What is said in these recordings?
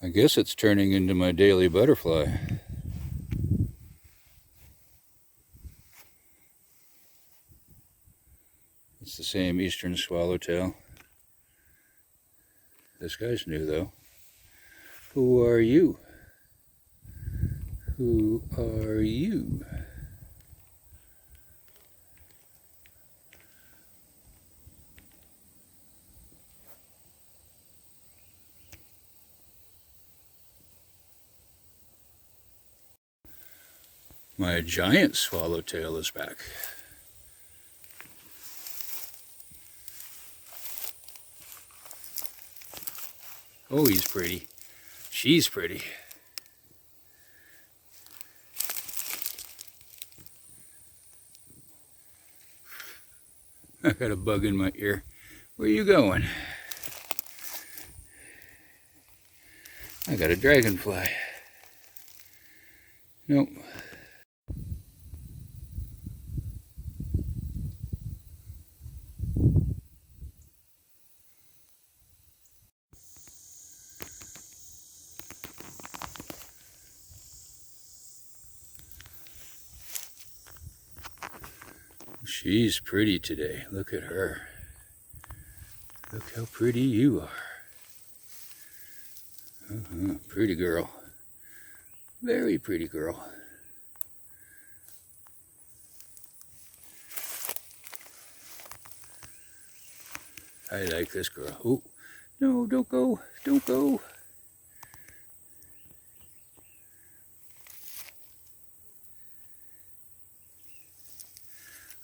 I guess it's turning into my daily butterfly. It's the same eastern swallowtail. This guy's new though. Who are you? Who are you? My giant swallowtail is back. Oh, he's pretty. She's pretty. I got a bug in my ear. Where are you going? I got a dragonfly. Nope. She's pretty today. Look at her. Look how pretty you are. Pretty girl. Very pretty girl. I like this girl. Oh, no, don't go. Don't go.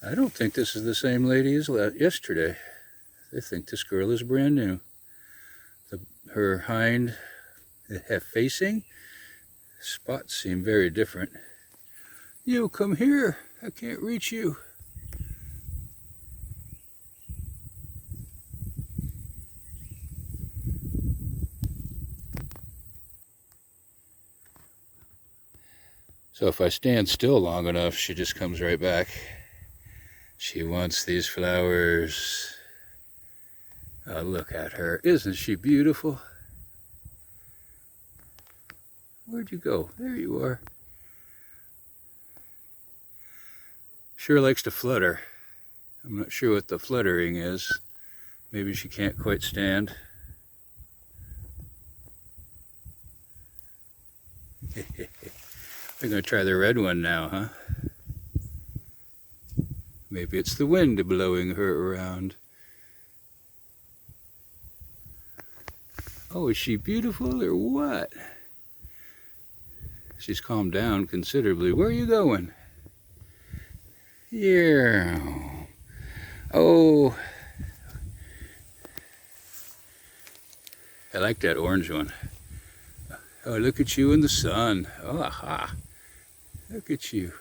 I don't think this is the same lady as yesterday. I think this girl is brand new. Her hind facing spots seem very different. You come here. I can't reach you. So if I stand still long enough, she just comes right back. She wants these flowers. Oh, look at her. Isn't she beautiful? Where'd you go? There you are. Sure likes to flutter. I'm not sure what the fluttering is. Maybe she can't quite stand. We're going to try the red one now, huh? Maybe it's the wind blowing her around. Oh, is she beautiful or what? She's calmed down considerably. Where are you going? Yeah. Oh. I like that orange one. Oh, look at you in the sun. Oh, aha. Look at you.